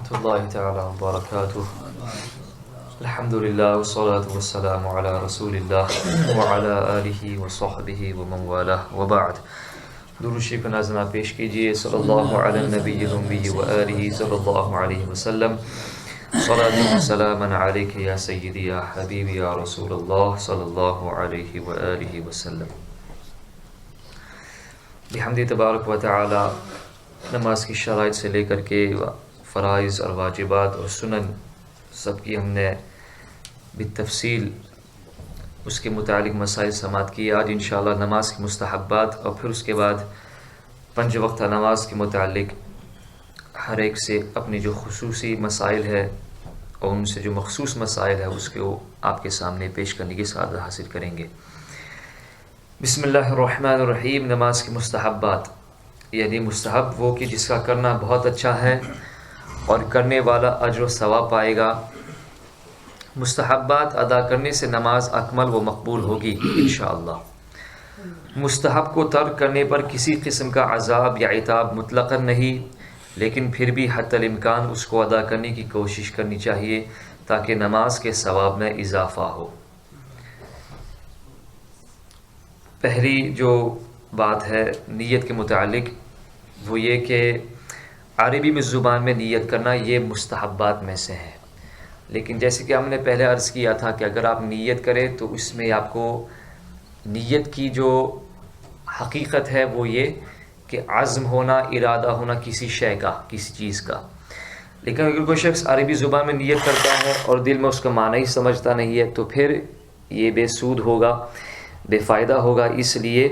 ورحمة الله تعالى وبركاته. الحمد لله والصلاة والسلام على رسول الله وعلى آله وصحبه ومن والاه وبعد. درود شریف نازلہ پیش کیجئے صلی اللہ علی النبی الأمی وآلہ صلی اللہ علیہ وسلم. صلاة و سلاما علیک یا سیدی یا حبیبی یا رسول اللہ صلی اللہ علیہ وآلہ وسلم. بحمد تبارک و تعالی نماز کی شرائط سے لے کر کے فرائض اور واجبات اور سنن سب کی ہم نے بالتفصیل اس کے متعلق مسائل سماعت کی. آج انشاءاللہ نماز کی مستحبات اور پھر اس کے بعد 5 وقتہ نماز کے متعلق ہر ایک سے اپنی جو خصوصی مسائل ہے اور ان سے جو مخصوص مسائل ہے اس کو آپ کے سامنے پیش کرنے کی سعادت حاصل کریں گے. بسم اللہ الرحمن الرحیم. نماز کی مستحبات یعنی مستحب وہ کہ جس کا کرنا بہت اچھا ہے اور کرنے والا اجر و ثواب پائے گا. مستحبات ادا کرنے سے نماز اکمل و مقبول ہوگی انشاءاللہ. مستحب کو ترک کرنے پر کسی قسم کا عذاب یا عتاب مطلقاً نہیں، لیکن پھر بھی حتی الامکان اس کو ادا کرنے کی کوشش کرنی چاہیے تاکہ نماز کے ثواب میں اضافہ ہو. پہلی جو بات ہے نیت کے متعلق وہ یہ کہ عربی میں زبان میں نیت کرنا یہ مستحبات میں سے ہے، لیکن جیسے کہ ہم نے پہلے عرض کیا تھا کہ اگر آپ نیت کریں تو اس میں آپ کو نیت کی جو حقیقت ہے وہ یہ کہ عزم ہونا، ارادہ ہونا کسی شے کا، کسی چیز کا. لیکن اگر کوئی شخص عربی زبان میں نیت کرتا ہے اور دل میں اس کا معنی ہی سمجھتا نہیں ہے تو پھر یہ بے سود ہوگا، بے فائدہ ہوگا. اس لیے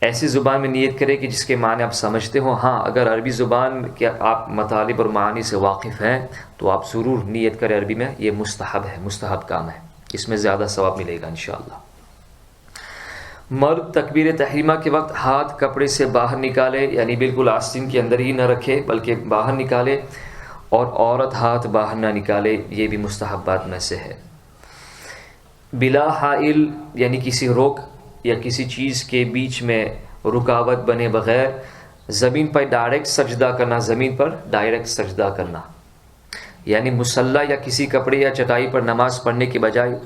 ایسی زبان میں نیت کرے کہ جس کے معنی آپ سمجھتے ہو. ہاں اگر عربی زبان کے آپ مطالب اور معانی سے واقف ہیں تو آپ ضرور نیت کریں عربی میں. یہ مستحب ہے، مستحب کام ہے، اس میں زیادہ ثواب ملے گا انشاءاللہ. مرد تکبیر تحریمہ کے وقت ہاتھ کپڑے سے باہر نکالے، یعنی بالکل آستین کے اندر ہی نہ رکھے بلکہ باہر نکالے، اور عورت ہاتھ باہر نہ نکالے. یہ بھی مستحبات میں سے ہے. بلا حائل یعنی کسی روک یا کسی چیز کے بیچ میں رکاوٹ بنے بغیر زمین پر ڈائریکٹ سجدہ کرنا. زمین پر ڈائریکٹ سجدہ کرنا یعنی مصلی یا کسی کپڑے یا چٹائی پر نماز پڑھنے کے بجائے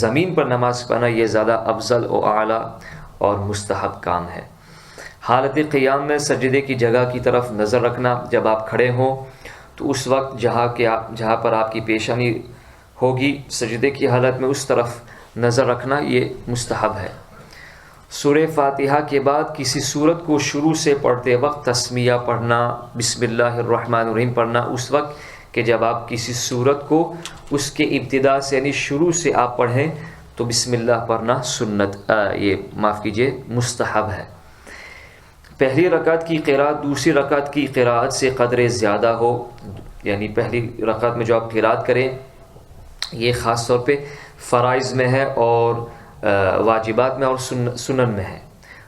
زمین پر نماز پڑھنا یہ زیادہ افضل و اعلیٰ اور مستحب کام ہے. حالت قیام میں سجدے کی جگہ کی طرف نظر رکھنا. جب آپ کھڑے ہوں تو اس وقت جہاں پر آپ کی پیشانی ہوگی سجدے کی حالت میں اس طرف نظر رکھنا یہ مستحب ہے. سورہ فاتحہ کے بعد کسی سورت کو شروع سے پڑھتے وقت تسمیہ پڑھنا، بسم اللہ الرحمن الرحیم پڑھنا اس وقت کہ جب آپ کسی سورت کو اس کے ابتدا سے یعنی شروع سے آپ پڑھیں تو بسم اللہ پڑھنا مستحب ہے. پہلی رکعت کی قرات دوسری رکعت کی قرات سے قدر زیادہ ہو، یعنی پہلی رکعت میں جو آپ قرات کریں یہ خاص طور پہ فرائض میں ہے اور واجبات میں اور سنن میں ہے.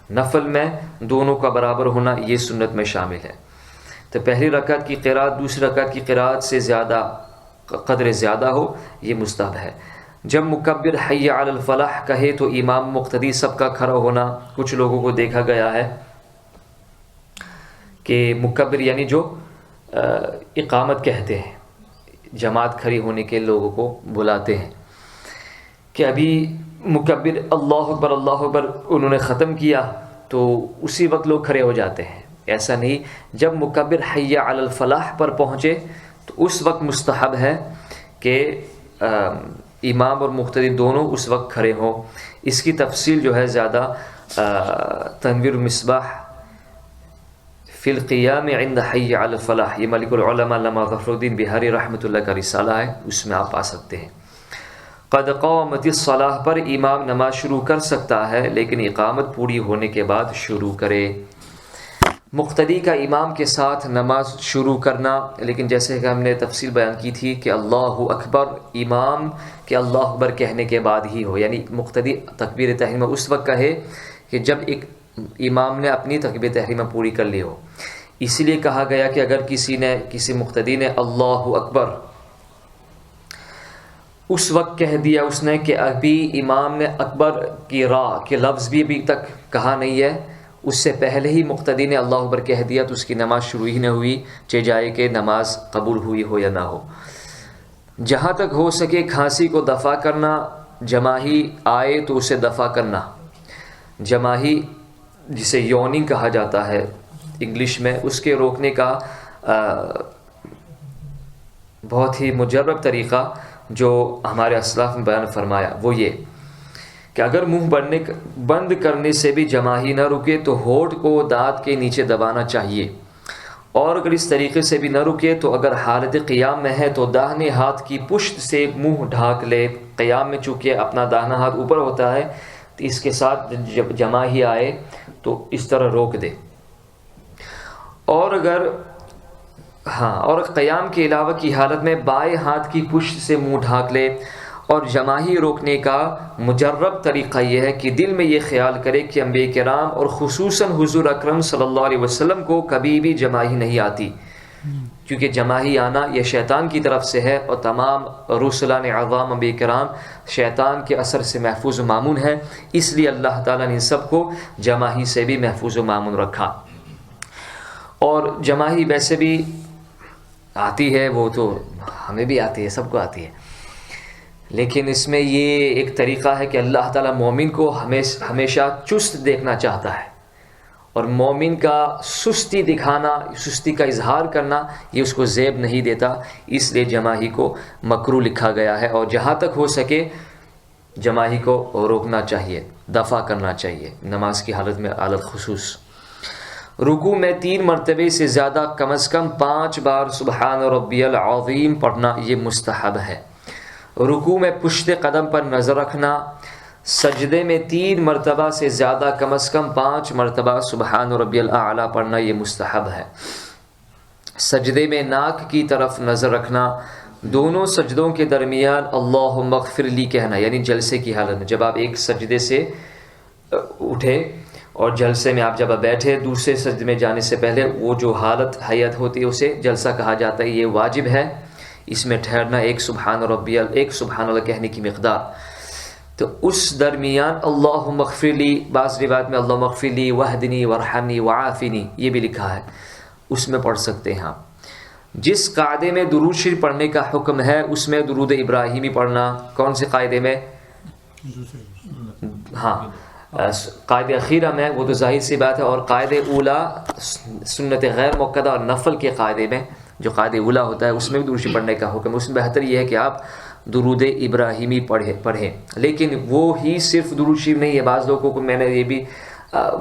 نفل میں دونوں کا برابر ہونا یہ سنت میں شامل ہے. تو پہلی رکعت کی قرات دوسری رکعت کی قرات سے زیادہ قدر زیادہ ہو یہ مستحب ہے. جب مکبر حی علی الفلاح کہے تو امام مقتدی سب کا کھڑا ہونا. کچھ لوگوں کو دیکھا گیا ہے کہ مکبر یعنی جو اقامت کہتے ہیں، جماعت کھڑی ہونے کے لوگوں کو بلاتے ہیں کہ ابھی مکبر اللہ اکبر انہوں نے ختم کیا تو اسی وقت لوگ کھڑے ہو جاتے ہیں. ایسا نہیں، جب مکبر حی علی الفلاح پر پہنچے تو اس وقت مستحب ہے کہ امام اور مقتدی دونوں اس وقت کھڑے ہوں. اس کی تفصیل جو ہے زیادہ تنویر المصباح فی القیام عند حی علی الفلاح، یہ ملک العلماء علامہ ظفر الدین بہاری رحمۃ اللہ کا رسالہ ہے، اس میں آپ پا سکتے ہیں. قد قامت الصلاح پر امام نماز شروع کر سکتا ہے لیکن اقامت پوری ہونے کے بعد شروع کرے. مقتدی کا امام کے ساتھ نماز شروع کرنا، لیکن جیسے کہ ہم نے تفصیل بیان کی تھی کہ اللہ اکبر امام کے اللہ اکبر کہنے کے بعد ہی ہو، یعنی مقتدی تکبیر تحریمہ اس وقت کہے کہ جب ایک امام نے اپنی تکبیر تحریمہ پوری کر لی ہو. اسی لیے کہا گیا کہ اگر کسی مقتدی نے اللہ اکبر اس وقت کہہ دیا کہ ابھی امام نے اکبر کی را کے لفظ بھی ابھی تک کہا نہیں ہے اس سے پہلے ہی مقتدی نے اللہ اکبر کہہ دیا تو اس کی نماز شروع ہی نہ ہوئی، چہ جائے کہ نماز قبول ہوئی ہو یا نہ ہو۔ جہاں تک ہو سکے کھانسی کو دفع کرنا، جماہی آئے تو اسے دفع کرنا۔ جماہی جسے یوننگ کہا جاتا ہے انگلش میں، اس کے روکنے کا بہت ہی مجرب طریقہ جو ہمارے اسلاف نے بیان فرمایا وہ یہ کہ اگر منہ بند کرنے سے بھی جماہی نہ رکے تو ہونٹ کو دانت کے نیچے دبانا چاہیے، اور اگر اس طریقے سے بھی نہ رکے تو اگر حالت قیام میں ہے تو داہنے ہاتھ کی پشت سے منہ ڈھانک لے۔ قیام میں چونکہ اپنا داہنا ہاتھ اوپر ہوتا ہے تو اس کے ساتھ جب جماہی آئے تو اس طرح روک دے، اور قیام کے علاوہ کی حالت میں بائیں ہاتھ کی پشت سے منہ ڈھانک لے۔ اور جماہی روکنے کا مجرب طریقہ یہ ہے کہ دل میں یہ خیال کرے کہ انبیاء کرام اور خصوصاً حضور اکرم صلی اللہ علیہ وسلم کو کبھی بھی جماہی نہیں آتی، کیونکہ جماہی آنا یہ شیطان کی طرف سے ہے، اور تمام رسولان اعظام انبیاء کرام شیطان کے اثر سے محفوظ و مامون ہے، اس لیے اللہ تعالیٰ نے ان سب کو جماہی سے بھی محفوظ و مامون رکھا۔ اور جماہی ویسے بھی آتی ہے، وہ تو ہمیں بھی آتی ہے، سب کو آتی ہے، لیکن اس میں یہ ایک طریقہ ہے کہ اللہ تعالیٰ مومن کو ہمیشہ چست دیکھنا چاہتا ہے، اور مومن کا سستی دکھانا، سستی کا اظہار کرنا یہ اس کو زیب نہیں دیتا، اس لیے جماہی کو مکروہ لکھا گیا ہے، اور جہاں تک ہو سکے جماہی کو روکنا چاہیے، دفع کرنا چاہیے نماز کی حالت میں علل خصوص۔ رکوع میں 3 مرتبے سے زیادہ کم از کم 5 بار سبحان ربی العظیم پڑھنا یہ مستحب ہے۔ رکوع میں پشت قدم پر نظر رکھنا، سجدے میں 3 مرتبہ سے زیادہ کم از کم 5 مرتبہ سبحان ربی الاعلیٰ پڑھنا یہ مستحب ہے۔ سجدے میں ناک کی طرف نظر رکھنا، دونوں سجدوں کے درمیان اللہم اغفر لی کہنا، یعنی جلسے کی حالت میں جب آپ ایک سجدے سے اٹھے اور جلسے میں آپ جب بیٹھے دوسرے سجدے میں جانے سے پہلے وہ جو حالت حیت ہوتی ہے اسے جلسہ کہا جاتا ہے، یہ واجب ہے، اس میں ٹھہرنا ایک سبحان اللہ کہنے کی مقدار۔ تو اس درمیان اللہم اغفر لی، بعض روایت میں اللہم اغفر لی واہدنی وارحمنی وعافنی یہ بھی لکھا ہے، اس میں پڑھ سکتے ہیں آپ۔ جس قاعدے میں درود شریف پڑھنے کا حکم ہے اس میں درود ابراہیمی پڑھنا، کون سے قاعدے میں؟ ہاں قاعدہ اخیرہ میں، وہ تو ظاہر سی بات ہے، اور قاعدہ اولا سنت غیر مؤکدہ اور نفل کے قاعدے میں جو قاعدہ اولا ہوتا ہے اس میں بھی درود شریف پڑھنے کا حکم ہے، اس میں بہتر یہ ہے کہ آپ درود ابراہیمی پڑھیں، لیکن وہ ہی صرف درود شریف نہیں ہے۔ بعض لوگوں کو میں نے یہ بھی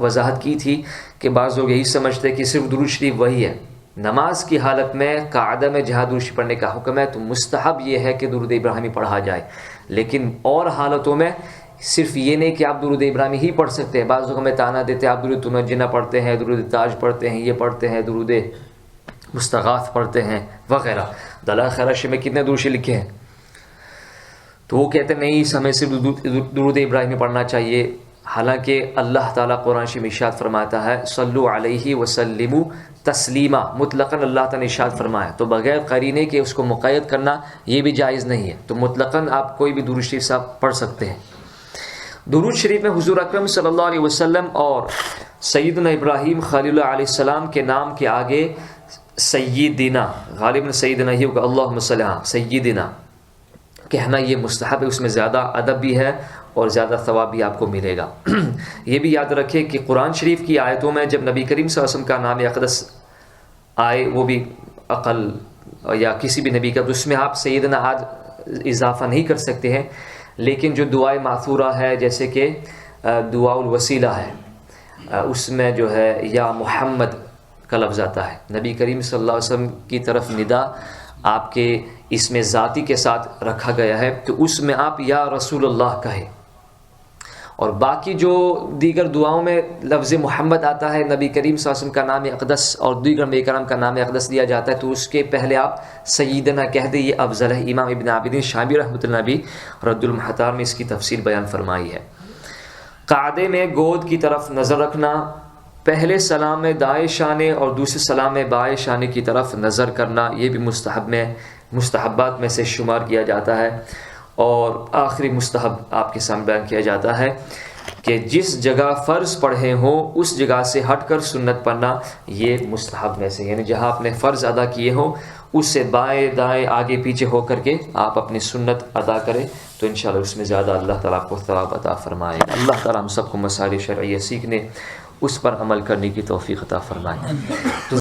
وضاحت کی تھی کہ بعض لوگ یہی سمجھتے ہیں کہ صرف درود شریف وہی ہے۔ نماز کی حالت میں قاعدہ میں جہاں درود شریف پڑھنے کا حکم ہے تو مستحب یہ ہے کہ درود ابراہیمی پڑھا جائے، لیکن اور حالتوں میں صرف یہ نہیں کہ آپ درود ابراہیمی ہی پڑھ سکتے ہیں۔ بعض لوگ ہمیں تانا دیتے ہیں آپ درود تنجینہ پڑھتے ہیں، درود تاج پڑھتے ہیں، یہ پڑھتے ہیں، درود مستغاث پڑھتے ہیں وغیرہ۔ دلائل خیرات میں کتنے درود شریف لکھے ہیں، تو وہ کہتے ہیں نہیں ہمیں صرف درود ابراہیمی پڑھنا چاہیے، حالانکہ اللہ تعالیٰ قرآن شریف میں ارشاد فرماتا ہے صلو علیہ وسلموا تسلیما، مطلقاً اللہ تعالیٰ نے ارشاد فرمایا، تو بغیر قرینے کے اس کو مقید کرنا یہ بھی جائز نہیں ہے، تو مطلقاً آپ کوئی بھی درود شریف صاحب پڑھ سکتے ہیں۔ درود شریف میں حضور اکرم صلی اللہ علیہ وسلم اور سیدنا ابراہیم خلیل اللہ علیہ السلام کے نام کے آگے سیدنا، غالباً سیدنا ہی ہوگا، اللہم صلی اللہ سیدنا کہنا یہ مستحب ہے، اس میں زیادہ ادب بھی ہے اور زیادہ ثواب بھی آپ کو ملے گا۔ یہ بھی یاد رکھیں کہ قرآن شریف کی آیتوں میں جب نبی کریم صلی اللہ علیہ وسلم کا نام اقدس آئے، وہ بھی عقل یا کسی بھی نبی کا، تو اس میں آپ سیدنا آج اضافہ نہیں کر سکتے ہیں، لیکن جو دعائے معثورہ ہے جیسے کہ دعاء الوسیلہ ہے، اس میں جو ہے یا محمد کا لفظ آتا ہے، نبی کریم صلی اللہ علیہ وسلم کی طرف ندا آپ کے اس میں ذاتی کے ساتھ رکھا گیا ہے، تو اس میں آپ یا رسول اللہ کہیں، اور باقی جو دیگر دعاؤں میں لفظ محمد آتا ہے، نبی کریم صلی اللہ علیہ وسلم کا نام اقدس اور دیگر انبیاء کرام کا نام اقدس دیا جاتا ہے، تو اس کے پہلے آپ سیدنا کہہ دیں، یہ افضل ہے۔ امام ابن عابدین شامی رحمۃ اللہ بھی رد المحتار میں اس کی تفصیل بیان فرمائی ہے۔ قعدے میں گود کی طرف نظر رکھنا، پہلے سلام میں دائیں شانے اور دوسرے سلام میں بائیں شانے کی طرف نظر کرنا، یہ بھی مستحبات میں سے شمار کیا جاتا ہے۔ اور آخری مستحب آپ کے سامنے بیان کیا جاتا ہے کہ جس جگہ فرض پڑھے ہوں اس جگہ سے ہٹ کر سنت پڑھنا یہ مستحب میں سے، یعنی جہاں آپ نے فرض ادا کیے ہوں اس سے بائیں دائیں آگے پیچھے ہو کر کے آپ اپنی سنت ادا کریں تو انشاءاللہ اس میں زیادہ اللہ تعالیٰ آپ کو ثواب عطا فرمائے گا۔ اللہ تعالیٰ ہم سب کو مسائل شرعیہ سیکھنے، اس پر عمل کرنے کی توفیق عطا فرمائے۔